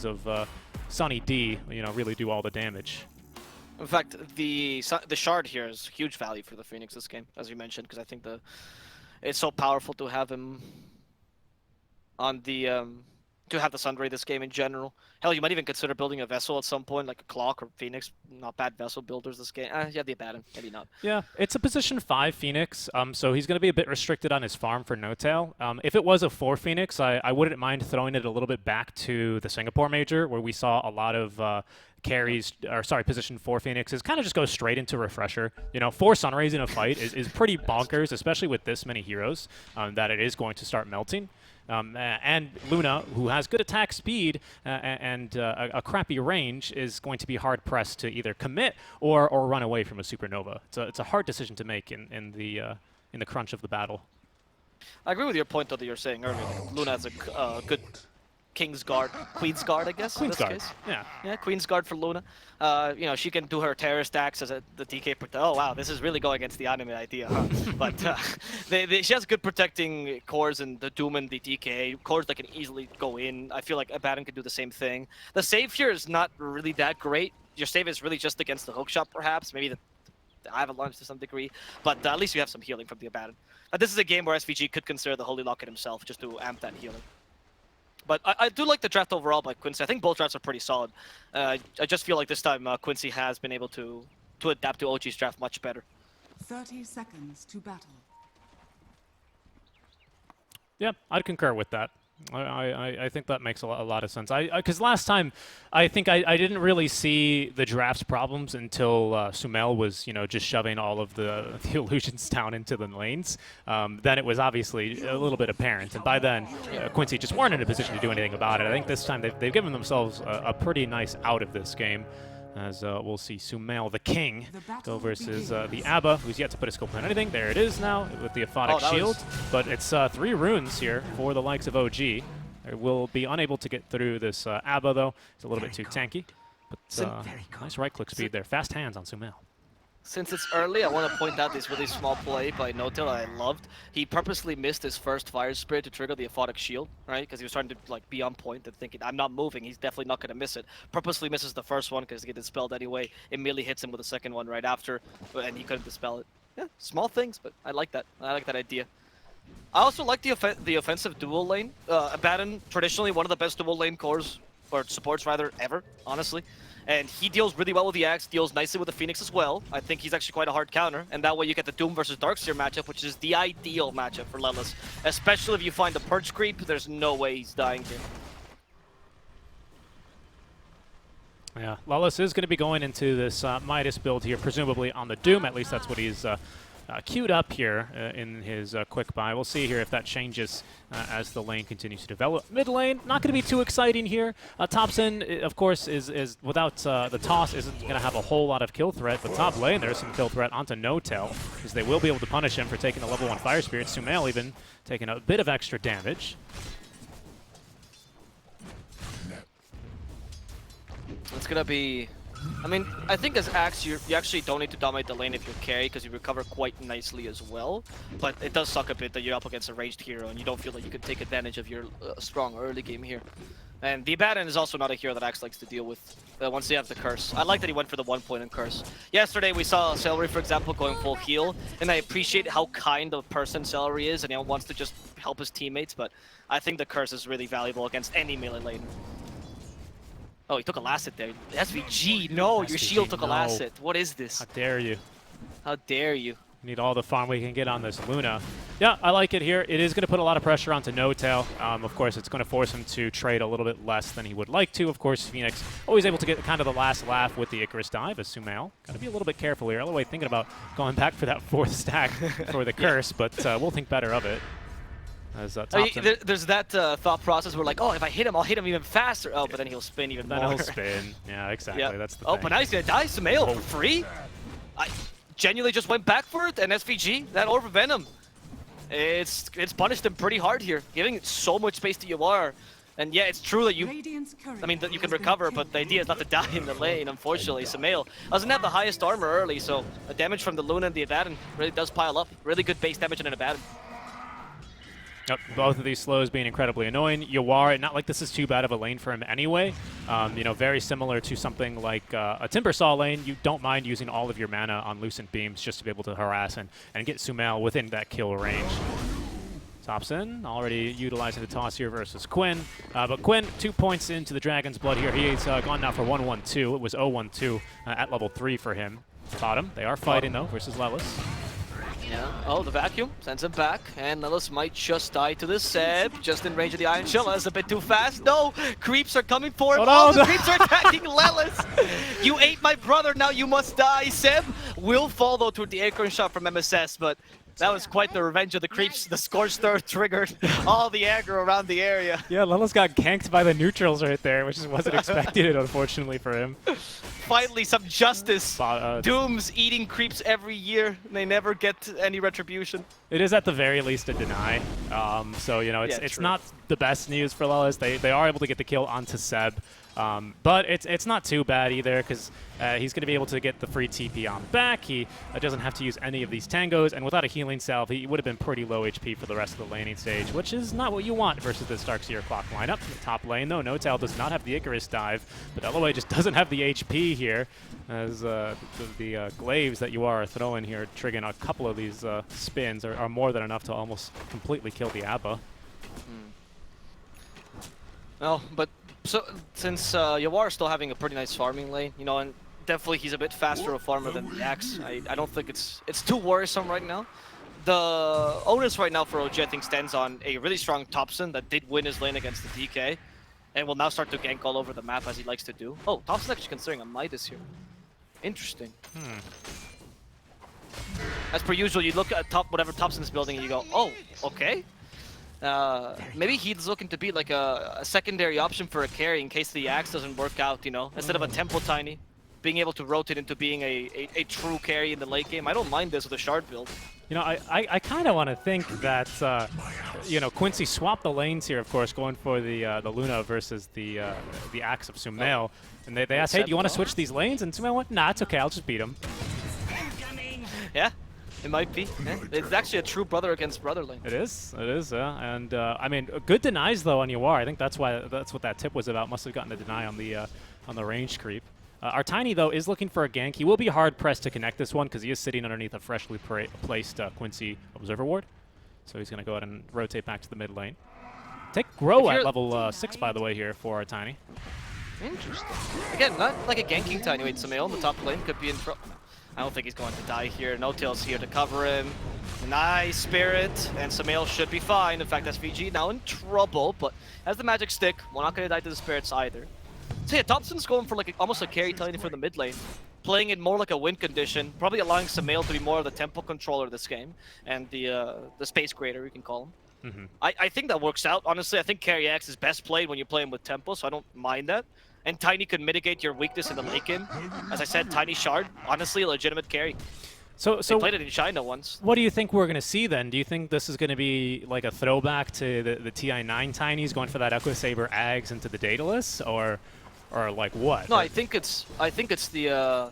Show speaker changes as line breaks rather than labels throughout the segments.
of Sunny D, you know, really do all the damage.
In fact, the shard here is huge value for the Phoenix this game, as you mentioned, because I think it's so powerful to have him on the to have the Sunray this game in general. Hell, you might even consider building a vessel at some point, like a Clock or Phoenix. Not bad vessel builders this game. Yeah, the Abaddon, maybe not.
Yeah, it's a position 5 Phoenix, so he's going to be a bit restricted on his farm for no-tail. If it was a 4 Phoenix, I wouldn't mind throwing it a little bit back to the Singapore Major, where we saw a lot of carries, or sorry, position 4 Phoenixes kind of just go straight into Refresher. You know, 4 Sunrays in a fight is pretty bonkers, especially with this many heroes, that it is going to start melting. And Luna, who has good attack speed and a crappy range, is going to be hard-pressed to either commit or run away from a Supernova. It's a hard decision to make in the crunch of the battle.
I agree with your point, though, that you're saying earlier. Like, Luna has a good King's Guard, Queen's Guard, I guess.
Queen's Guard,
case.
yeah,
Queen's Guard for Luna. You know, she can do her terror stacks as the DK. Oh wow, this is really going against the anime idea, huh? But she has good protecting cores in the Doom and the DK cores that can easily go in. I feel like Abaddon could do the same thing. The save here is not really that great. Your save is really just against the hookshot, perhaps. Maybe the Avalanche to some degree, but at least you have some healing from the Abaddon. This is a game where SVG could consider the Holy Locket himself just to amp that healing. But I do like the draft overall by Quincy. I think both drafts are pretty solid. I just feel like this time Quincy has been able to adapt to OG's draft much better.
30 seconds to battle.
Yeah, I'd concur with that. I think that makes a lot of sense. Because last time, I think I didn't really see the draft's problems until Sumail was, you know, just shoving all of the illusions down into the lanes. Then it was obviously a little bit apparent, and by then Quincy just weren't in a position to do anything about it. I think this time they've given themselves a pretty nice out of this game, as we'll see Sumail the King go versus the Abba, who's yet to put a scope on anything. There it is now with the Aphotic Shield, but it's 3 runes here for the likes of OG. They will be unable to get through this Abba, though. It's a little bit too tanky, but nice right-click speed there. Fast hands on Sumail.
Since it's early, I want to point out this really small play by no-tail I loved. He purposely missed his first Fire Spirit to trigger the Aphotic Shield, right? Because he was trying to like be on point and thinking, I'm not moving, he's definitely not going to miss it. Purposely misses the first one because he gets dispelled anyway. Immediately hits him with the second one right after, and he couldn't dispel it. Yeah, small things, but I like that. I like that idea. I also like the offensive dual lane. Abaddon, traditionally one of the best dual lane cores, or supports rather, ever, honestly. And he deals really well with the Axe, deals nicely with the Phoenix as well. I think he's actually quite a hard counter, and that way you get the Doom versus Darkseer matchup, which is the ideal matchup for Lelis. Especially if you find the Perch Creep, there's no way he's dying here.
Yeah, Lelis is going to be going into this Midas build here, presumably on the Doom. At least that's what he's queued up here in his quick buy. We'll see here if that changes as the lane continues to develop. Mid lane, not going to be too exciting here. Thompson, of course, is without the toss, isn't going to have a whole lot of kill threat, but top lane, there's some kill threat onto no-tail, because they will be able to punish him for taking a level 1 Fire Spirit. Sumail even taking a bit of extra damage.
It's going to be... I mean, I think as Axe, you actually don't need to dominate the lane if you're carry, because you recover quite nicely as well. But it does suck a bit that you're up against a ranged hero, and you don't feel like you can take advantage of your strong early game here. And the Abaddon is also not a hero that Axe likes to deal with once you have the Curse. I like that he went for the 1 point in Curse. Yesterday we saw Celery, for example, going full heal, and I appreciate how kind of person Celery is, and he wants to just help his teammates, but I think the Curse is really valuable against any melee lane. Oh, he took a last hit there. SVG, no, your shield took a last hit. What is this?
How dare you?
How dare you?
Need all the farm we can get on this Luna. Yeah, I like it here. It is going to put a lot of pressure onto no-tail. Of course, it's going to force him to trade a little bit less than he would like to. Of course, Phoenix always able to get kind of the last laugh with the Icarus dive as Sumail. Got to be a little bit careful here. All the way thinking about going back for that 4th stack for the curse, but we'll think better of it. As,
there's that thought process where like, oh, if I hit him, I'll hit him even faster. Oh, but then he'll spin even more.
Then he'll spin. Yeah, exactly. Yeah. That's the thing.
But now he's going to die. Sumail for free? I genuinely just went back for it, and SVG, that Orb of Venom, it's punished him pretty hard here, giving it so much space to UR. And yeah, it's true that that you can recover, but the idea is not to die in the lane, unfortunately. Sumail doesn't have the highest armor early, so the damage from the Luna and the Abaddon really does pile up. Really good base damage on an Abaddon.
Yep, both of these slows being incredibly annoying. Yawar, not like this is too bad of a lane for him anyway. You know, very similar to something like a Timbersaw lane. You don't mind using all of your mana on Lucent Beams just to be able to harass and get Sumail within that kill range. Topson already utilizing the toss here versus Quinn. But Quinn, 2 points into the Dragon's Blood here. He's gone now for 1-1-2. It was 0-1-2 at level 3 for him. Bottom, they are fighting though versus Lelis.
Yeah. Oh, the vacuum sends him back, and Lelis might just die to this Seb, just in range of the Iron Shell. That's a bit too fast. No, creeps are coming for him.
Oh, no,
the creeps are attacking Lelis. You ate my brother, now you must die. Seb will fall though to the acorn shot from MSS, but that was quite the revenge of the creeps. The Scorched Earth triggered all the aggro around the area.
Yeah, Lelis got ganked by the neutrals right there, which wasn't expected, unfortunately for him.
Finally, some justice. Doom's eating creeps every year, and they never get any retribution.
It is at the very least a deny. So, you know, it's not the best news for Lelis. They are able to get the kill onto Seb. But it's not too bad either, because he's going to be able to get the free TP on back. He doesn't have to use any of these tangos, and without a healing salve, he would have been pretty low HP for the rest of the laning stage, which is not what you want versus this Darkseer clock lineup. The top lane, though, Notel does not have the Icarus dive, but LOA just doesn't have the HP here, as the glaives that you are throwing here, triggering a couple of these spins are more than enough to almost completely kill the Abba.
No, but so since Yawar is still having a pretty nice farming lane, you know, and definitely he's a bit faster a farmer than the Axe. I don't think it's too worrisome right now. The onus right now for OG, I think, stands on a really strong Topson that did win his lane against the DK, and will now start to gank all over the map as he likes to do. Oh, Topson's actually considering a Midas here. Interesting. As per usual, you look at whatever Topson's building and you go, oh, okay. Maybe he's looking to be like a secondary option for a carry in case the Axe doesn't work out, you know, instead of a Tempo Tiny, being able to rotate into being a true carry in the late game. I don't mind this with a Shard build.
You know, I kind of want to think that, you know, Quincy swapped the lanes here, of course, going for the Luna versus the Axe of Sumail. And they asked, hey, do you want to switch these lanes? And Sumail went, nah, it's okay, I'll just beat him.
Yeah. It might be. Yeah. It's actually a true brother against brother lane.
It is, yeah. And I mean, good denies though on Yawar. I think that's what that tip was about. Must have gotten a deny on the range creep. Our Tiny though is looking for a gank. He will be hard pressed to connect this one because he is sitting underneath a freshly placed Quincy Observer Ward. So he's going to go ahead and rotate back to the mid lane. Take Grow at level 6, by the way, here for our Tiny.
Interesting. Again, not like a ganking Tiny. Wait, Sumail on the top lane could be in trouble. I don't think he's going to die here. No-Tail's here to cover him. Nice Spirit, and Sumail should be fine. In fact, SVG now in trouble, but has the Magic Stick. We're not going to die to the Spirits either. So yeah, Thompson's going for like almost a carry Tiny for the mid lane. Playing it more like a win condition, probably allowing Sumail to be more of the tempo controller this game, and the space creator, you can call him. I think that works out, honestly. I think carry X is best played when you play him with tempo, so I don't mind that. And Tiny could mitigate your weakness in the late game. As I said, Tiny Shard, honestly, a legitimate carry.
So
they played it in China once.
What do you think we're going to see then? Do you think this is going to be like a throwback to the TI9 Tinies going for that Echo Saber Ags into the Daedalus, or like what?
No, I think it's the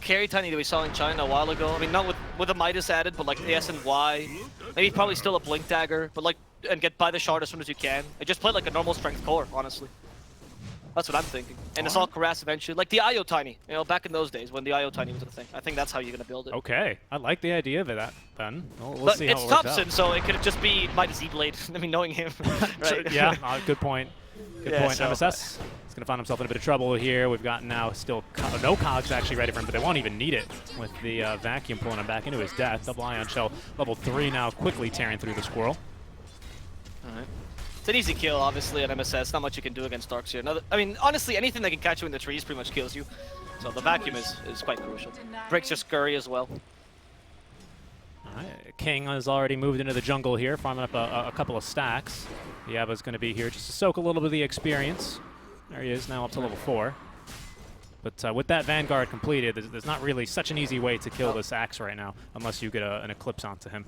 carry Tiny that we saw in China a while ago. I mean, not with a Midas added, but like the SNY. Maybe probably still a Blink Dagger, but like, and get by the Shard as soon as you can. And just play like a normal strength core, honestly. That's what I'm thinking. And it's all Harass eventually. Like the IO Tiny, you know, back in those days when the IO Tiny was a thing. I think that's how you're going to build it.
Okay. I like the idea of that, then. We'll see how it works out.
It's Topson, so it could just be Midas E-Blade. I mean, knowing him. Right?
Yeah, good point. Good point.
So,
MSS is going to find himself in a bit of trouble here. We've got now still no cogs actually ready for him, but they won't even need it with the vacuum pulling him back into his death. Double Ion Shell, level 3 now, quickly tearing through the squirrel.
All right. It's an easy kill, obviously, at MSS. Not much you can do against Darkseer. I mean, honestly, anything that can catch you in the trees pretty much kills you. So the vacuum is quite crucial. Breaks your scurry as well.
Alright, King has already moved into the jungle here, farming up a couple of stacks. Yaba's going to be here just to soak a little bit of the experience. There he is, now up to level 4. But with that Vanguard completed, there's not really such an easy way to kill this Axe right now, unless you get an Eclipse onto him.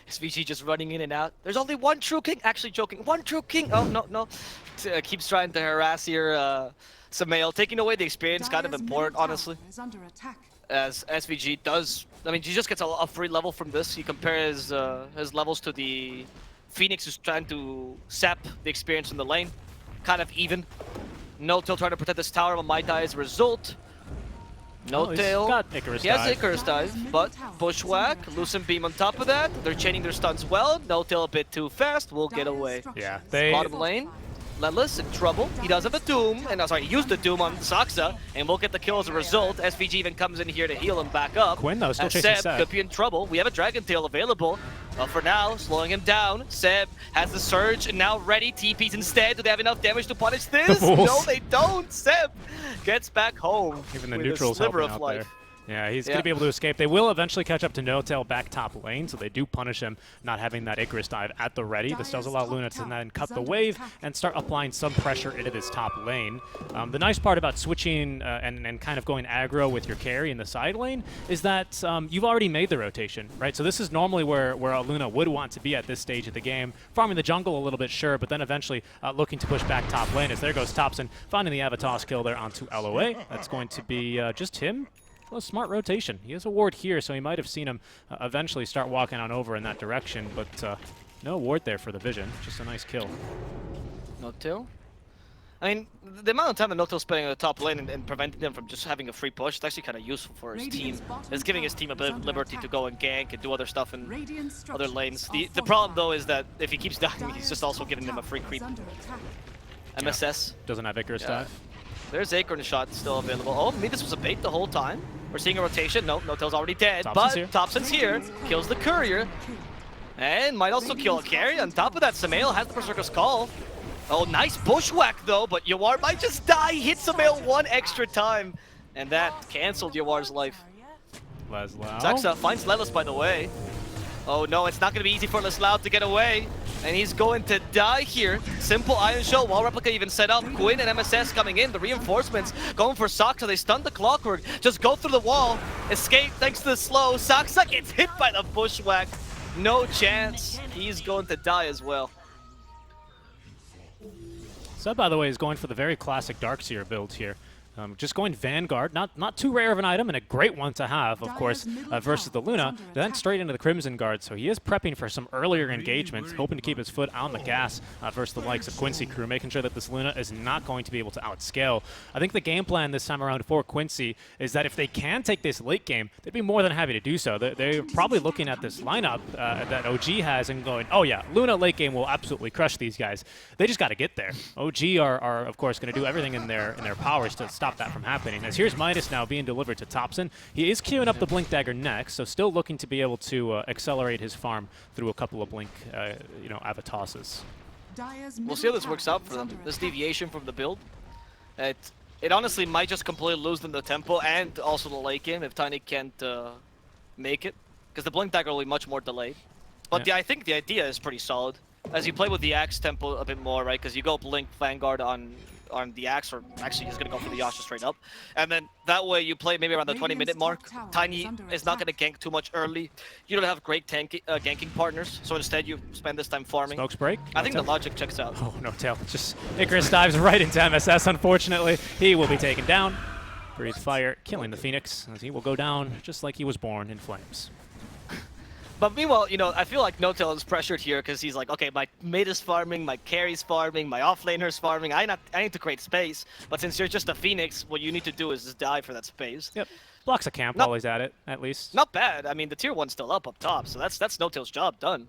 SVG just running in and out. There's only one true king. Actually joking. One true king. Oh, no. Keeps trying to harass here Sumail. Taking away the experience, kind of important, honestly. as SVG does. I mean, he just gets a free level from this. You compare his levels to the Phoenix, who's trying to sap the experience in the lane. Kind of even. No-Tail trying to protect this tower, but might die as a result. No-Tail.
He's got Icarus
He has
dive.
Icarus dive, but Bushwhack, Lucent Beam on top of that. They're chaining their stuns well. No-Tail a bit too fast. Will get away.
Yeah, they.
Bottom lane. Letless in trouble. He does have a Doom, and sorry, he used the Doom on Saksa, and will get the kill as a result. SVG even comes in here to heal him back up.
Quinn, though, still
As
chasing
Seb
Seb.
could be in trouble. We have a Dragon Tail available. For now, slowing him down. Seb has the Surge, and now ready. TPs instead. Do they have enough damage to punish this?
Bulls.
No, they don't. Seb gets back home.
Even the
with
neutrals
a sliver
helping
of
out
life.
there. Yeah, he's going to be able to escape. They will eventually catch up to No-Tail back top lane, so they do punish him not having that Icarus dive at the ready. This does allow Luna to then cut the wave and start applying some pressure into this top lane. The nice part about switching and kind of going aggro with your carry in the side lane is that you've already made the rotation, right? So this is normally where Luna would want to be at this stage of the game. Farming the jungle a little bit, sure, but then eventually looking to push back top lane as there goes Thompson, finding the Avatos kill there onto LOA. That's going to be just him. Well, smart rotation. He has a ward here, so he might have seen him eventually start walking on over in that direction, but no ward there for the vision. Just a nice kill.
No-Tail? I mean, the amount of time that No-Tail's spending on the top lane and preventing them from just having a free push, it's actually kind of useful for his team. It's giving his team a bit of liberty to go and gank and do other stuff in other lanes. The problem, though, is that if he keeps dying, he's just also giving them a free creep. MSS.
Doesn't have Icarus dive.
There's Acorn shot still available. Oh, maybe this was a bait the whole time. We're seeing a rotation. No, No-Tail's already dead.
Thompson's
but
here.
Thompson's here. Kills the courier. And might also kill a carry. On top of that, Samael has the Berserker's Call. Oh, nice bushwhack though, but Yawar might just die. Hit Samael one extra time. And that canceled Yawar's life.
Leslau.
Saksa finds Lelis, by the way. Oh no, it's not going to be easy for Leslau to get away. And he's going to die here. Simple Iron Show, Wall Replica even set up. Quinn and MSS coming in, the reinforcements going for Saksa. They stun the Clockwork, just go through the wall. Escape thanks to the slow. Saksa gets hit by the bushwhack. No chance. He's going to die as well.
Seb, by the way, is going for the very classic Darkseer build here. Just going Vanguard, not too rare of an item, and a great one to have, of course, versus the Luna, then straight into the Crimson Guard. So he is prepping for some earlier engagements, hoping to keep his foot on the gas versus the likes of Quincy Crew, making sure that this Luna is not going to be able to outscale. I think the game plan this time around for Quincy is that if they can take this late game, they'd be more than happy to do so. They're probably looking at this lineup that OG has and going, oh yeah, Luna late game will absolutely crush these guys. They just got to get there. OG are of course, going to do everything in their powers to stop that from happening. As here's Midas now being delivered to Thompson. He is queuing up the Blink Dagger next, so still looking to be able to accelerate his farm through a couple of Blink, Avatosses.
We'll see how this works out for them. This deviation from the build. It honestly might just completely lose them the tempo and also the late game if Tiny can't make it. Because the Blink Dagger will be much more delayed. But I think the idea is pretty solid. As you play with the Axe tempo a bit more, right? Because you go Blink Vanguard on the Axe, or actually he's going to go for the Yasha straight up. And then that way you play maybe around the 20-minute mark. Tiny is not going to gank too much early. You don't have great ganking partners, so instead you spend this time farming.
Smokes break.
I think the logic checks out.
Oh, No-Tail. Just Icarus dives right into MSS, unfortunately. He will be taken down. Breathe fire, killing the Phoenix, as he will go down just like he was born in flames.
But meanwhile, I feel like No-Tail is pressured here because he's like, okay, my mid is farming, my carry's farming, my offlaner's farming. I need to create space. But since you're just a Phoenix, what you need to do is just die for that space.
Yep. Blocks a camp while he's at it, at least.
Not bad. I mean, the tier 1's still up top, so that's No-Tail's job done.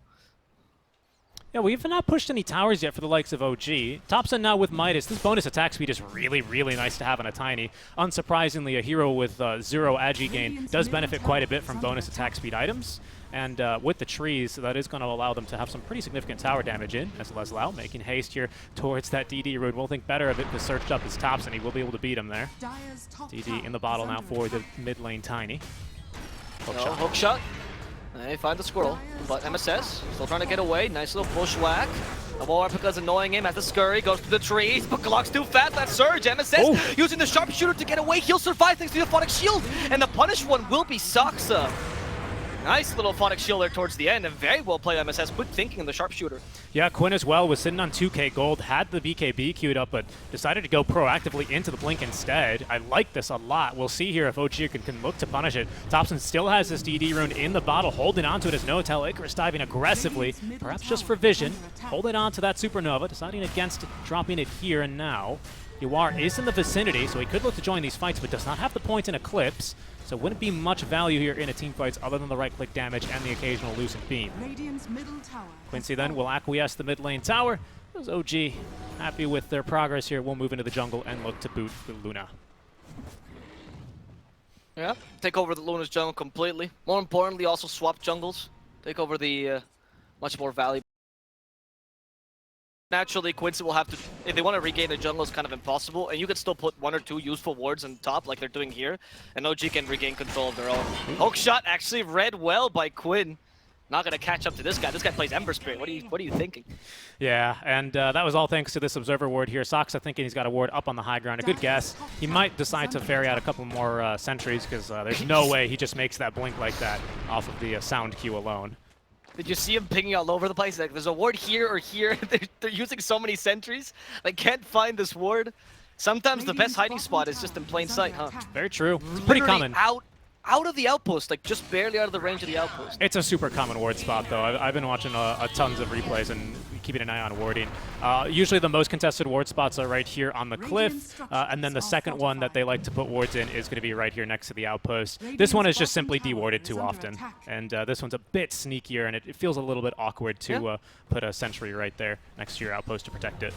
Yeah, we've not pushed any towers yet for the likes of OG. Thompson now with Midas. This bonus attack speed is really, really nice to have on a Tiny. Unsurprisingly, a hero with 0 agi gain does benefit quite a bit from bonus attack speed items. And with the trees, that is going to allow them to have some pretty significant tower damage in, as Leslau making haste here towards that DD rune. We'll think better of it because searched up his Thompson. He will be able to beat him there. DD in the bottle now for the mid lane Tiny.
Hook shot. They find the squirrel, but MSS still trying to get away. Nice little bushwhack. The Wall Replica's annoying him as the scurry goes to the trees, but Glock's too fast. That surge, MSS using the sharpshooter to get away. He'll survive thanks to the Euphonic Shield, and the punished one will be Saksa. Nice little phonic shield there towards the end, and very well played MSS. Quick thinking in the sharpshooter.
Yeah, Quinn as well was sitting on 2k gold, had the BKB queued up, but decided to go proactively into the blink instead. I like this a lot. We'll see here if OG can look to punish it. Thompson still has this DD rune in the bottle, holding onto it as Notel. Icarus diving aggressively, perhaps just for vision. Holding on to that Supernova, deciding against dropping it here and now. Yuar is in the vicinity, so he could look to join these fights, but does not have the point in Eclipse. So wouldn't be much value here in a team fights other than the right-click damage and the occasional lucent beam.
Radiant's middle tower.
Quincy then will acquiesce the mid lane tower. Those OG happy with their progress here. We'll move into the jungle and look to boot the Luna.
Yeah, take over the Luna's jungle completely. More importantly, also swap jungles. Take over the much more valuable. Naturally, Quincy will have to, if they want to regain the jungle, it's kind of impossible, and you could still put 1 or 2 useful wards on top like they're doing here, and OG can regain control of their own. Hook shot actually read well by Quinn. Not going to catch up to this guy. This guy plays Ember Spirit. What are you thinking?
Yeah, and that was all thanks to this Observer ward here. Saksa thinking he's got a ward up on the high ground. A good guess. He might decide to ferry out a couple more sentries, because there's no way he just makes that blink like that off of the sound cue alone.
Did you see him pinging all over the place? Like, there's a ward here or here. They're using so many sentries. They can't find this ward. Sometimes the best hiding spot is just in plain sight, huh?
Very true. It's pretty common.
Out of the outpost, like just barely out of the range of the outpost.
It's a super common ward spot, though. I've been watching tons of replays and keeping an eye on warding. Usually the most contested ward spots are right here on the cliff, and then the second one that they like to put wards in is going to be right here next to the outpost. This one is just simply dewarded too often, and this one's a bit sneakier, and it feels a little bit awkward to put a sentry right there next to your outpost to protect it.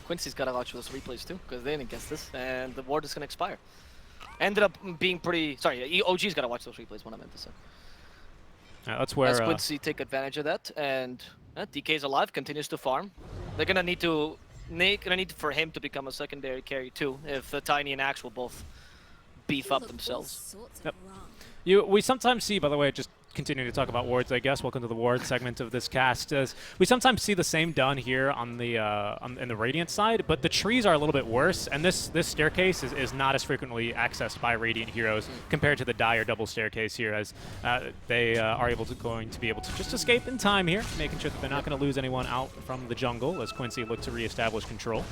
Quincy's got to watch those replays too, because they didn't guess this, and the ward is going to expire. Ended up being pretty... Sorry, OG's got to watch those replays, what I meant to say.
That's where...
As Quincy take advantage of that, and DK's alive, continues to farm. They're going to need to... for him to become a secondary carry too, if Tiny and Axe will both beef up themselves.
Yep. We sometimes see, by the way, just continuing to talk about wards, I guess. Welcome to the ward segment of this cast. As we sometimes see the same done here on the in the Radiant side, but the trees are a little bit worse, and this staircase is not as frequently accessed by Radiant heroes compared to the Dire double staircase here, as they are going to be able to just escape in time here, making sure that they're not going to lose anyone out from the jungle as Quincy look to reestablish control.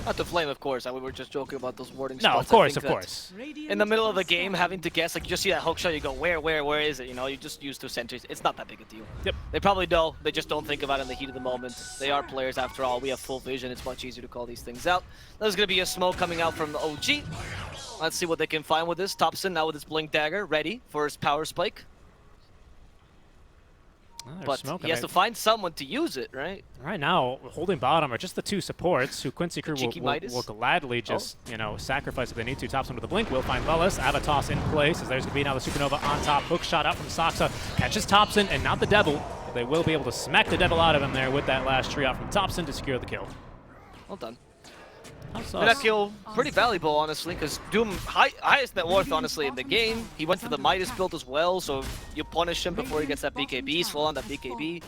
Not to flame, of course. We were just joking about those warding
spots.
No,
of course.
In the middle of the game, having to guess, like you just see that hook shot, you go, where is it? You know, you just use 2 sentries. It's not that big a deal.
Yep.
They probably know. They just don't think about it in the heat of the moment. They are players after all. We have full vision. It's much easier to call these things out. There's going to be a smoke coming out from the OG. Let's see what they can find with this. Thompson now with his Blink Dagger, ready for his power spike. But he has to find someone to use it, right?
Right now, holding bottom are just the 2 supports, who Quincy Crew will gladly just, sacrifice if they need to. Thompson with the blink, will find Lelis. Avatos in place, as there's going to be now the Supernova on top. Hook shot out from Saksa, catches Thompson, and not the Devil. They will be able to smack the Devil out of him there with that last tree out from Thompson to secure the kill.
Well done. That kill pretty valuable, honestly, because Doom, highest net worth, honestly, in the game. He went for the Midas build as well, so you punish him before he gets that BKB, slow on that BKB.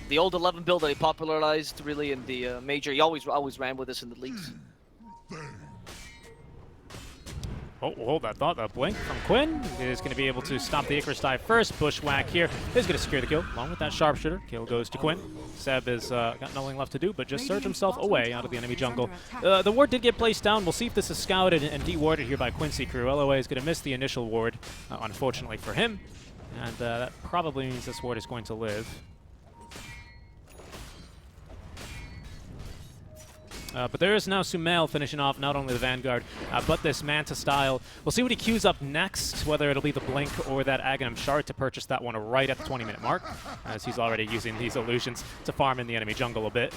The old 11 build that he popularized, really, in the major. He always ran with this in the leagues.
Oh, hold that thought. That blink from Quinn is going to be able to stop the Icarus dive first. Bushwhack here is going to secure the kill, along with that sharpshooter. Kill goes to Quinn. Seb has got nothing left to do, but just surge himself away out of the enemy jungle. The ward did get placed down. We'll see if this is scouted and dewarded here by Quincy Crew. LOA is going to miss the initial ward, unfortunately for him. And that probably means this ward is going to live. But there is now Sumail finishing off not only the Vanguard, but this Manta style. We'll see what he queues up next, whether it'll be the Blink or that Aghanim Shard to purchase that one right at the 20-minute mark, as he's already using these illusions to farm in the enemy jungle a bit.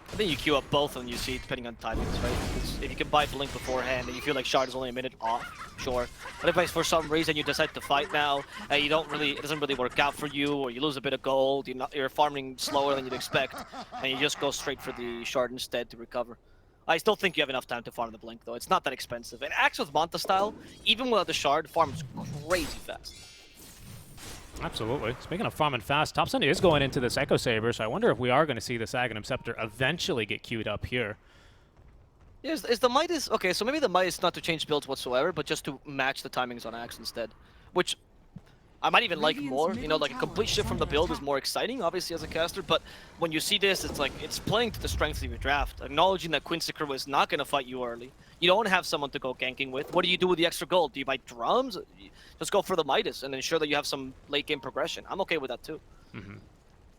I think you queue up both and you see, depending on timings, right? If you can buy Blink beforehand and you feel like Shard is only a minute off, sure. But if for some reason you decide to fight now, it doesn't really work out for you, or you lose a bit of gold, you're farming slower than you'd expect, and you just go straight for the Shard instead to recover. I still think you have enough time to farm the Blink, though. It's not that expensive. And Axe with Manta style, even without the Shard, farms crazy fast.
Absolutely. Speaking of farming fast, Thompson is going into this Echo Saber, so I wonder if we are going to see this Aghanim Scepter eventually get queued up here.
Is the Midas... Okay, so maybe the Midas not to change builds whatsoever, but just to match the timings on Axe instead. which I might even like
Radiant's
more. You know,
middle
like a complete
tower
shift
is
from the
under
build is
attack.
more exciting, obviously, as a caster, but when you see this, it's like, it's playing to the strengths of your draft, acknowledging that Quincy Crew is not going to fight you early. You don't have someone to go ganking with. What do you do with the extra gold? Do you buy drums? Just go for the Midas and ensure that you have some late game progression. I'm okay with that too.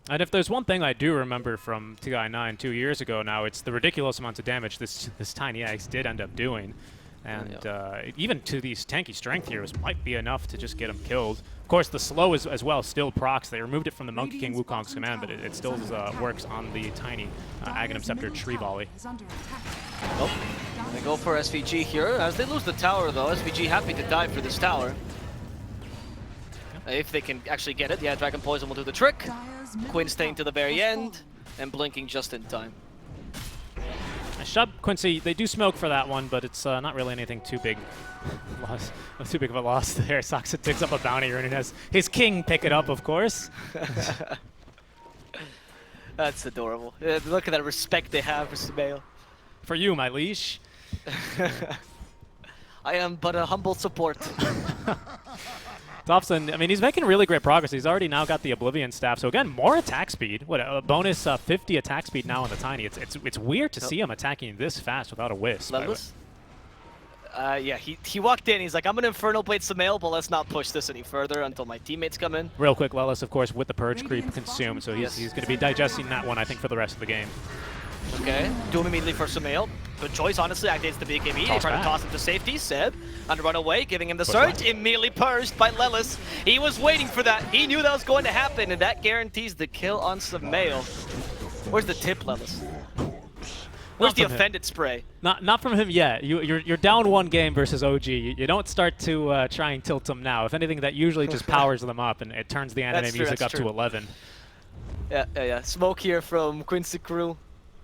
And if there's one thing I do remember from TI9 2 years ago now, it's the ridiculous amounts of damage this tiny eggs did end up doing. And even to these tanky strength heroes might be enough to just get them killed. Of course, the slow is as well still procs. They removed it from the Monkey King
Radiant's
Wukong's
bottom
command, but
tower
it
is
still
under attack.
works on the tiny Aghanim
Dire's
Scepter
middle
tree
tower
volley.
is under attack.
Oh, they go for SVG here. As they lose the tower, though, SVG happy to die for this tower. If they can actually get it, yeah, Dragon Poison will do the trick.
Dire's middle
Quinn staying to the
tower
very
has
end,
fallen.
and blinking just in time.
Shub Quincy, they do smoke for that one, but it's not really anything too big. Too big of a loss there. Soxa digs up a bounty rune and has his king pick it up, of course.
That's adorable. Look at that respect they have for Sumail.
For you, my liege.
I am but a humble support.
Thompson, I mean, he's making really great progress. He's already now got the Oblivion staff. So again, more attack speed. What, a bonus 50 attack speed now on the Tiny. It's weird to see him attacking this fast without a wisp.
Levis? Yeah, he walked in. He's like, I'm an Infernal Blade Sumail, but let's not push this any further until my teammates come in.
Real quick, Lelis, of course, with the Purge creep
Radiant's
consumed, so
bottom
he's
tower.
going to be digesting that one, I think, for the rest of the game.
Okay, do him immediately for Sumail. Good choice, honestly. Activates the BKB. They
Toss
try to
back.
toss him to safety. Seb on the run away, giving him the
Push
surge.
back.
Immediately purged by Lelis. He was waiting for that. He knew that was going to happen, and that guarantees the kill on Sumail. Where's the tip, Lelis? Where's the
from him.
offended spray?
Not from him yet. You're down one game versus OG. You don't start to try and tilt them now. If anything, that usually just powers them up, and it turns the anime
That's true,
music
that's
up to
true.
11.
Yeah. Smoke here from Quincy Crew.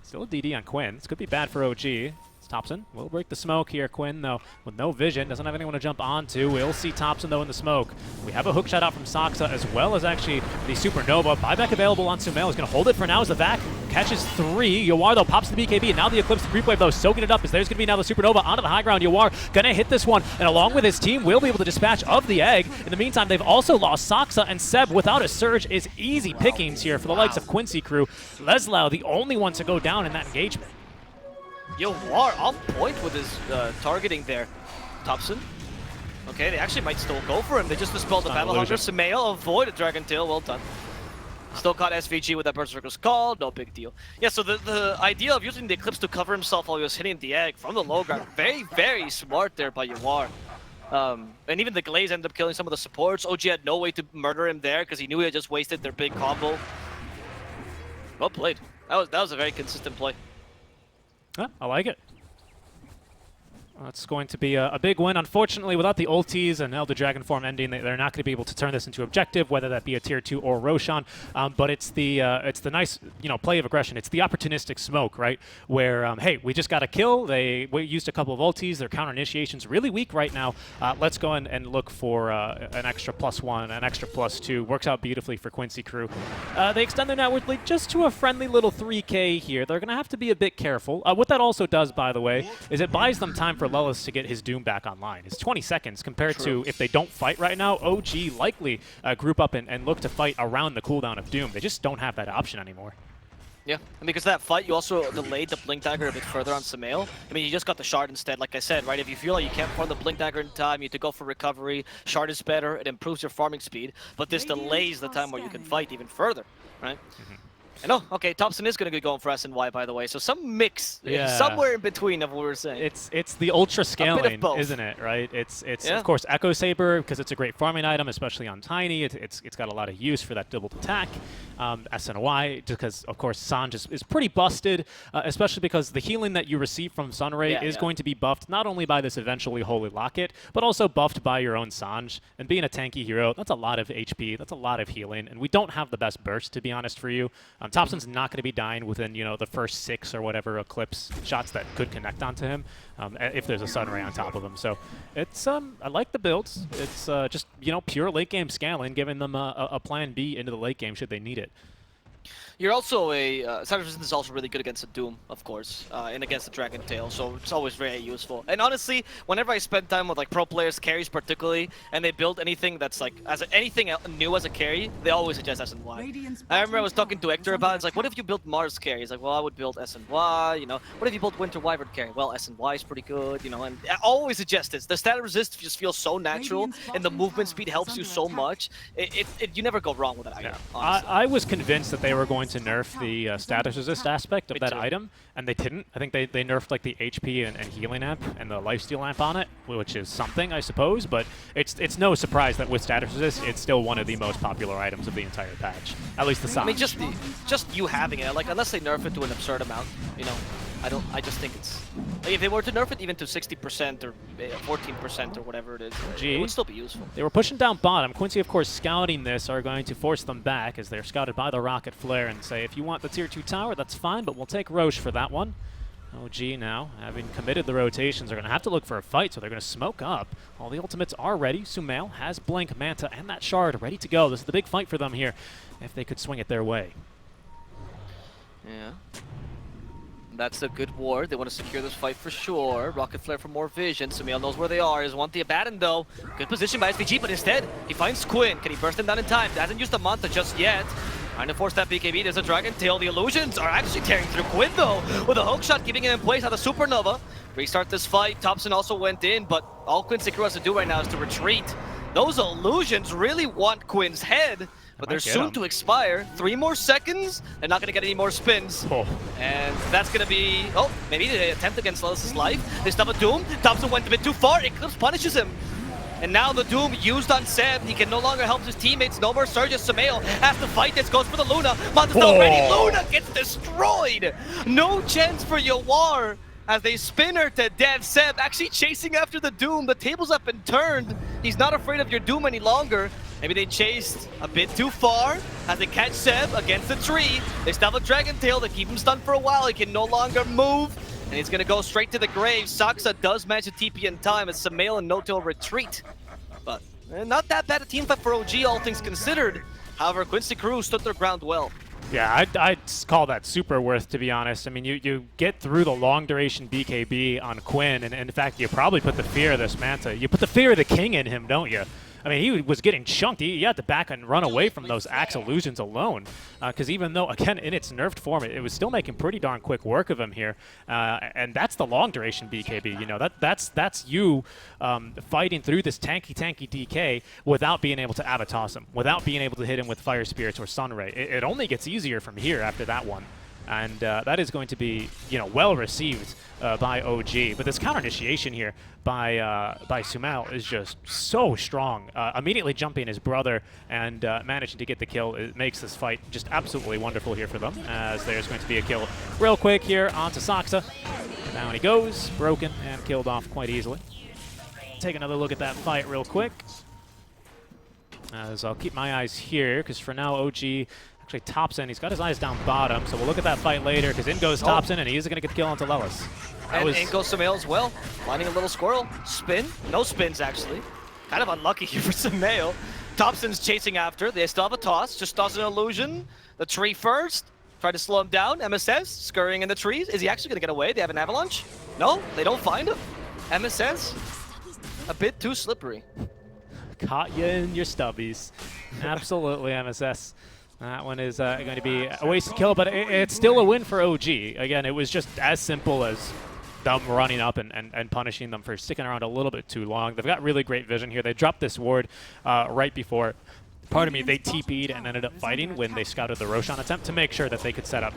Still a DD on Quinn. This could be bad for OG. It's Thompson will break the smoke here. Quinn, though, with no vision, doesn't have anyone to jump onto. We'll see Thompson, though, in the smoke. We have a hook shot out from Soxa, as well as actually the Supernova. Buyback available on Sumail. He's going to hold it for now as the vac catches 3. Yawar, though, pops the BKB, and now the Eclipse creep wave, though, soaking it up, as there's going to be now the Supernova onto the high ground. Yawar going to hit this one, and along with his team, will be able to dispatch of the egg. In the meantime, they've also lost Soxa, and Seb, without a surge, is easy pickings here for the likes of Quincy Crew. Leslau, the only one to go down in that engagement.
Yawar on point with his targeting there. Thompson. Okay, they actually might still go for him. They just dispelled the
Not
Battle
an
Hunger.
illusion.
Sumail avoided Dragon Tail. Well done. Still caught SVG with that Berserker's Call. No big deal. Yeah, so the idea of using the Eclipse to cover himself while he was hitting the egg from the low ground, very, very smart there by Yawar. And even the Glaze ended up killing some of the supports. OG had no way to murder him there because he knew he had just wasted their big combo. Well played. That was a very consistent play.
Huh, I like it. It's going to be a big win. Unfortunately, without the ultis and Elder Dragon form ending, they're not going to be able to turn this into objective, whether that be a tier 2 or Roshan. But it's the nice play of aggression. It's the opportunistic smoke, right? Where hey, we just got a kill. We used a couple of ultis. Their counter initiation's really weak right now. Let's go and look for an extra +1, an extra +2. Works out beautifully for Quincy Crew. They extend their network lead just to a friendly little 3K here. They're going to have to be a bit careful. What that also does, by the way, is it buys them time for Lelis to get his Doom back online. It's 20 seconds compared to if they don't fight right now, OG likely group up and look to fight around the cooldown of Doom. They just don't have that option anymore.
Yeah, and because of that fight, you also delayed the Blink Dagger a bit further on Sumail. I mean, you just got the Shard instead, like I said, right? If you feel like you can't farm the Blink Dagger in time, you have to go for recovery. Shard is better, it improves your farming speed, but this delays the time where you can fight even further, right? And oh, okay, Thompson is going to be going for SNY, by the way, so some mix, somewhere in between of what we were saying.
It's the ultra scaling,
both.
isn't it? Right? It's
Yeah.
of course Echo Saber because it's a great farming item, especially on Tiny. It's got a lot of use for that double attack. SNY because of course Sanj is pretty busted, especially because the healing that you receive from Sunray is going to be buffed not only by this eventually Holy Locket, but also buffed by your own Sanj. And being a tanky hero, that's a lot of HP, that's a lot of healing, and we don't have the best burst, to be honest, for you. Thompson's not going to be dying within the first 6 or whatever Eclipse shots that could connect onto him if there's a Sunray on top of him. So it's I like the builds. It's just pure late game scaling, giving them a plan B into the late game should they need it.
You're also a Cyber Resistance is also really good against the Doom, of course, and against the Dragon Tail, so it's always very useful. And honestly, whenever I spend time with like pro players, carries particularly, and they build anything that's like anything new as a carry, they always suggest SNY. I remember I was talking to Hector about it. It's like, what if you built Mars carry? He's like, well, I would build SNY. You know, what if you built Winter Wyvern carry? Well, SNY is pretty good. You know, and I always suggest this. The static resist just feels so natural, and the movement speed helps you so much. You never go wrong with that item.
I was convinced that they were going to nerf the status resist aspect of that item, and they didn't. I think they nerfed like the HP and healing amp and the lifesteal amp on it, which is something, I suppose, but it's no surprise that with status resist, it's still one of the most popular items of the entire patch, at least the size.
I mean, just you having it, like, unless they nerf it to an absurd amount, you know, I just think it's, like, if they were to nerf it even to 60% or 14% or whatever it is, it would still be useful.
They were pushing down bottom. Quincy, of course, scouting this are going to force them back as they're scouted by the Rocket Flare and say, if you want the tier 2 tower, that's fine, but we'll take Roche for that one. OG now, having committed the rotations, are going to have to look for a fight, so they're going to smoke up. All the ultimates are ready. Sumail has Blink, Manta, and that Shard ready to go. This is the big fight for them here, if they could swing it their way.
Yeah. That's a good ward. They want to secure this fight for sure. Rocket Flare for more vision. Sumail knows where they are. He doesn't want the Abaddon though. Good position by SVG, but instead, he finds Quinn. Can he burst him down in time? Hasn't used the Manta just yet. Trying to force that BKB. There's a Dragon Tail. The illusions are actually tearing through Quinn though, with a hook shot keeping him in place on the Supernova. Restart this fight. Thompson also went in, but all Quincy Crew has to do right now is to retreat. Those illusions really want Quinn's head, but they're soon to expire. 3 more seconds. They're not going to get any more spins. And that's going to be, maybe the attempt against Lelis' life. They stop a Doom. Thompson went a bit too far. Eclipse punishes him. And now the Doom used on Seb. He can no longer help his teammates. No more Surges. Sumail has to fight this. Goes for the Luna. Manta's not ready. Luna gets destroyed. No chance for Yawar as they spin her to death. Seb actually chasing after the Doom. The tables have been turned. He's not afraid of your Doom any longer. Maybe they chased a bit too far as they catch Seb against the tree. They still have a Dragon Tail to keep him stunned for a while. He can no longer move. And he's going to go straight to the grave. Saksa does manage to TP in time as Sumail and Notil retreat. But not that bad a team fight for OG, all things considered. However, Quincy Crew stood their ground well.
Yeah, I'd call that super worth, to be honest. I mean, you get through the long duration BKB on Quinn, and in fact, you probably put the fear of this Manta. You put the fear of the king in him, don't you? I mean, he was getting chunked. He had to back and run away from those Axe illusions alone. Because even though, again, in its nerfed form, it was still making pretty darn quick work of him here. And that's the long duration BKB. You know, that's you fighting through this tanky DK without being able to Avatos him, without being able to hit him with Fire Spirits or Sunray. It only gets easier from here after that one. And that is going to be, you know, well received by OG. But this counter initiation here by Sumail is just so strong. Immediately jumping his brother and managing to get the kill, it makes this fight just absolutely wonderful here for them. As there's going to be a kill real quick here onto Saksa. Down he goes, broken and killed off quite easily. Take another look at that fight real quick. As I'll keep my eyes here, because for now OG actually Thompson, he's got his eyes down bottom, so we'll look at that fight later, because in goes Thompson, and he's going to get the kill onto Lelis.
And in goes Sumail as well, finding a little squirrel. Spin, no spins actually. Kind of unlucky here for Sumail. Thompson's chasing after, they still have a toss, just toss an illusion. The tree first, try to slow him down. MSS scurrying in the trees. Is he actually going to get away? They have an avalanche? No, they don't find him. MSS, a bit too slippery.
Caught you in your stubbies. Absolutely, MSS. That one is going to be a wasted kill, but it's still a win for OG. Again, it was just as simple as them running up and punishing them for sticking around a little bit too long. They've got really great vision here. They dropped this ward right before, pardon me, they TP'd and ended up fighting when they scouted the Roshan attempt to make sure that they could set up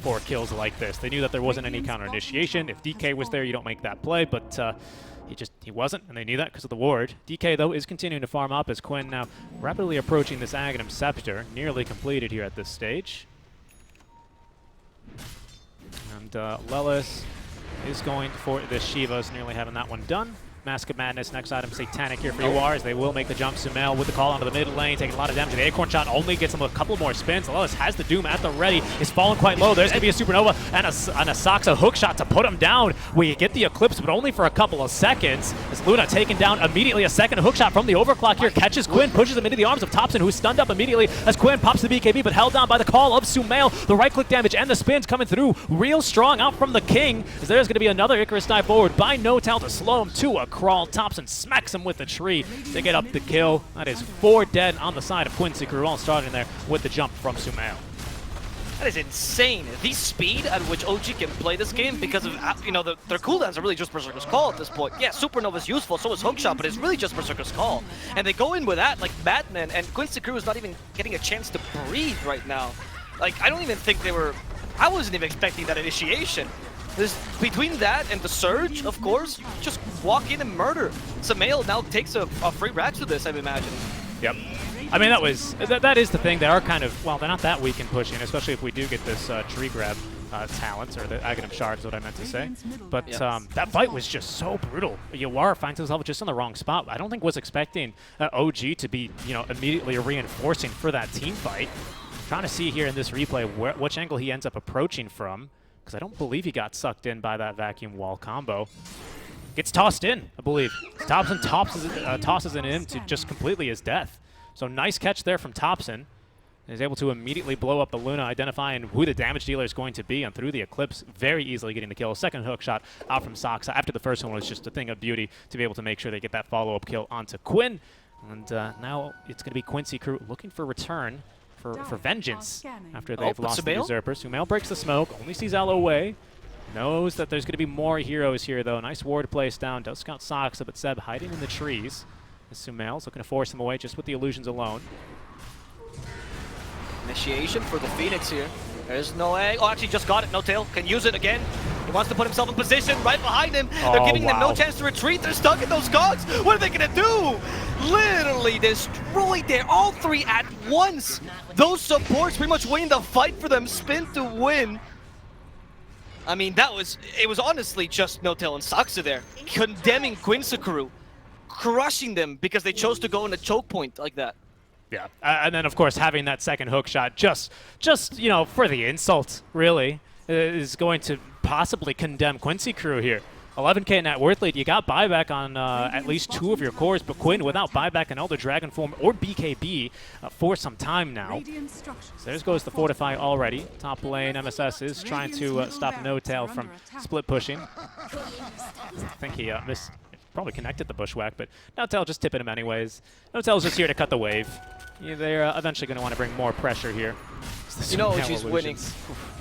for kills like this. They knew that there wasn't any counter initiation. If DK was there, you don't make that play, but he wasn't, and they knew that because of the ward. DK, though, is continuing to farm up as Quinn now rapidly approaching this Aghanim Scepter, nearly completed here at this stage. And Lelis is going for the Shivas, nearly having that one done. Mask of Madness, next item, Satanic here for UR, as they will make the jump. Sumail with the call onto the mid lane, taking a lot of damage. The Acorn Shot only gets him a couple more spins. Alois has the Doom at the ready. He's fallen quite low. There's going to be a Supernova and a Soxa hook shot to put him down. We get the Eclipse, but only for a couple of seconds. As Luna taken down immediately. A second hook shot from the Overclock here. Catches Quinn, pushes him into the arms of Thompson, who's stunned up immediately as Quinn pops the BKB, but held down by the call of Sumail. The right-click damage and the spins coming through real strong out from the King, as there's going to be another Icarus dive forward by NoTel to slow him to a crawl. Thompson smacks him with the tree to get up the kill. That is 4 dead on the side of Quincy Crew, all starting there with the jump from Sumail.
That is insane. The speed at which OG can play this game, because of, you know, their cooldowns are really just Berserker's Call at this point. Yeah, Supernova's useful, so is Hookshot, but it's really just Berserker's Call. And they go in with that like madmen, and Quincy Crew is not even getting a chance to breathe right now. Like, I don't even think they were... I wasn't even expecting that initiation. Between that and the Surge, of course, just walk in and murder. Sumail now takes a free rack to this, I'm imagining.
Yep. I mean, that is the thing. They are kind of, well, they're not that weak in pushing, especially if we do get this tree grab talent, or the Aghanim Shard is what I meant to say. But that fight was just so brutal. Yawara finds himself just in the wrong spot. I don't think was expecting OG to be, you know, immediately reinforcing for that team fight. Trying to see here in this replay which angle he ends up approaching from, because I don't believe he got sucked in by that vacuum wall combo. Gets tossed in, I believe. Thompson tosses it in to just completely his death. So nice catch there from Thompson. He's able to immediately blow up the Luna, identifying who the damage dealer is going to be, and through the Eclipse, very easily getting the kill. Second hook shot out from Soxa. After the first one was just a thing of beauty to be able to make sure they get that follow-up kill onto Quinn. And now it's going to be Quincy Crew looking for return. For vengeance after they've lost the Usurper. Sumail breaks the smoke, only sees Aloe away. Knows that there's going to be more heroes here, though. Nice ward placed down. Does scout Soxa, but Seb hiding in the trees. Sumail's looking to force him away just with the illusions alone.
Initiation for the Phoenix here. There's no egg. Oh, actually just got it. NoTel can use it again. He wants to put himself in position right behind him. They're giving them no chance to retreat. They're stuck in those cogs. What are they going to do? Literally destroyed there. All three at once. Those supports pretty much winning the fight for them. Spin to win. I mean, it was honestly just NoTel and Soxa there. Condemning Quincy Crew. Crushing them because they chose to go in a choke point like that.
Yeah, and then of course having that second hook shot just you know, for the insult, really, is going to possibly condemn Quincy Crew here. 11k net worth lead. You got buyback on at least 2 of your cores, but Quinn without buyback and Elder Dragon form or BKB for some time now. So there goes the Fortify already. Top lane, MSS is trying to stop NoTel from split pushing. I think he missed. Probably connected the bushwhack, but NoTel just tipping him anyways. NoTel's just here to cut the wave. Yeah, they're eventually going to want to bring more pressure here.
You know she's winning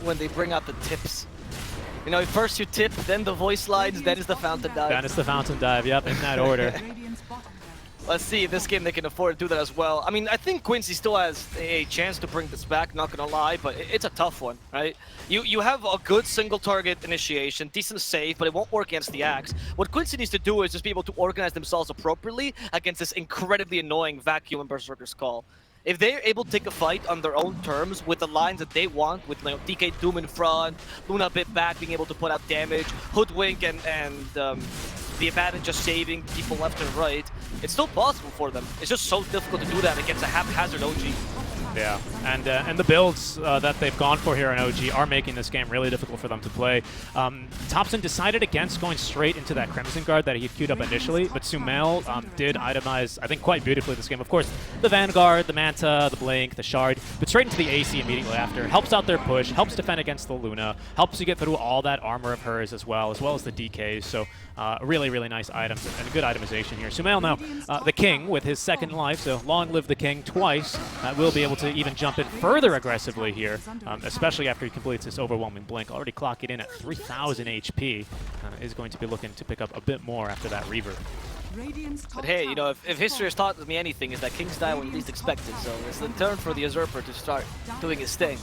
when they bring out the tips. You know, first you tip, then the voice lines, then is the fountain dive.
Then it's the fountain dive, yep, in that order.
Let's see if this game they can afford to do that as well. I mean, I think Quincy still has a chance to bring this back, not gonna lie, but it's a tough one, right? You have a good single target initiation, decent save, but it won't work against the Axe. What Quincy needs to do is just be able to organize themselves appropriately against this incredibly annoying Vacuum and Berserker's Call. If they're able to take a fight on their own terms with the lines that they want, with, you know, DK Doom in front, Luna a bit back, being able to put out damage, Hoodwink and the advantage of saving people left and right, it's still possible for them. It's just so difficult to do that against a haphazard OG.
Yeah, and the builds that they've gone for here on OG are making this game really difficult for them to play. Thompson decided against going straight into that Crimson Guard that he had queued up initially, but Sumail did itemize, I think, quite beautifully this game. Of course, the Vanguard, the Manta, the Blink, the Shard, but straight into the AC immediately after. Helps out their push, helps defend against the Luna, helps you get through all that armor of hers as well as the DKs. So really, really nice items and good itemization here. Sumail now, the King with his second life, so long live the King twice. Will be able to even jump in further aggressively here, especially after he completes this overwhelming blink. Already clocking in at 3,000 HP. Is going to be looking to pick up a bit more after that Reaver.
But hey, you know, if history has taught me anything, is that kings die when you least expect it. So it's the turn for the Usurper to start doing his thing.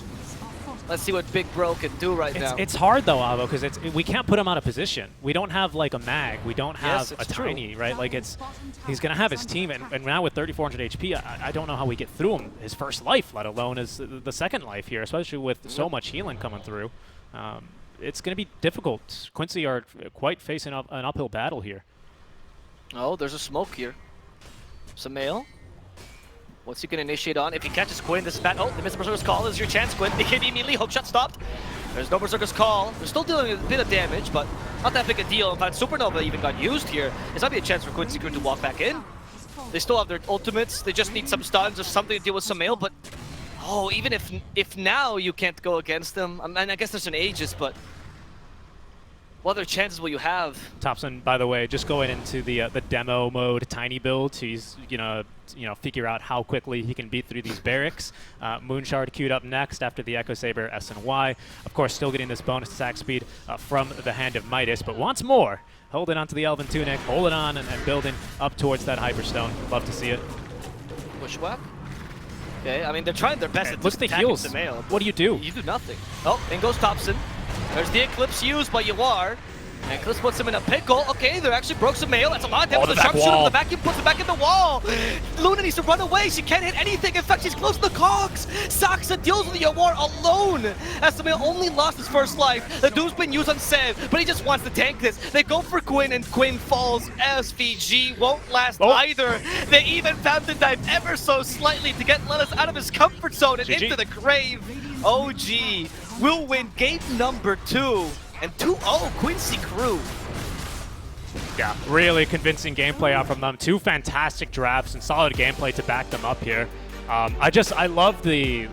Let's see what Big Bro can do now.
It's hard though, Avo, because we can't put him out of position. We don't have like a mag. We don't have a Tiny, right? Like he's gonna have his team, and now with 3,400 HP, I don't know how we get through him his first life, let alone the second life here, especially with so much healing coming through. It's gonna be difficult. Quincy are quite facing an uphill battle here.
Oh, there's a smoke here. Samael. What's he gonna initiate on? If he catches Quinn, this is bad. Oh, they missed the Berserker's Call. This is your chance, Quinn. They hit immediately. Hook shot stopped. There's no Berserker's Call. They're still dealing with a bit of damage, but not that big a deal. In fact, Supernova even got used here. This might be a chance for Quincy Crew to walk back in. They still have their ultimates. They just need some stuns or something to deal with Samael, but oh, even if now you can't go against them, I mean, I guess there's an Aegis, but what other chances will you have?
Thompson, by the way, just going into the demo mode tiny build. He's gonna figure out how quickly he can beat through these barracks. Moonshard queued up next after the Echo Saber S and Y. Of course, still getting this bonus attack speed from the Hand of Midas, but once more, holding onto the Elven Tunic, holding on and building up towards that Hyperstone. Love to see it.
Bushwhack. Okay, I mean they're trying their best at
Look at the
attacking
heals.
Samael.
What do you do?
You do nothing. Oh, in goes Thompson. There's the Eclipse used by Yawar. And Eclipse puts him in a pickle. Okay, they actually broke Samael. That's a lot of damage.
the
The
back
sharpshooter
wall.
with the vacuum puts him back in the wall. Luna needs to run away. She can't hit anything. In fact, she's close to the cogs. Saxa deals with the Yawar alone. As Samael only lost his first life. The Doom's been used on Sev, but he just wants to tank this. They go for Quinn, and Quinn falls. SVG won't last either. They even found the dive ever so slightly to get Lelis out of his comfort zone and
GG.
into the grave. OG will win game number 2. And 2-0 Quincy Crew.
Yeah, really convincing gameplay out from them. 2 fantastic drafts and solid gameplay to back them up here. I love the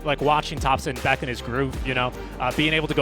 like watching Thompson back in his groove, being able to go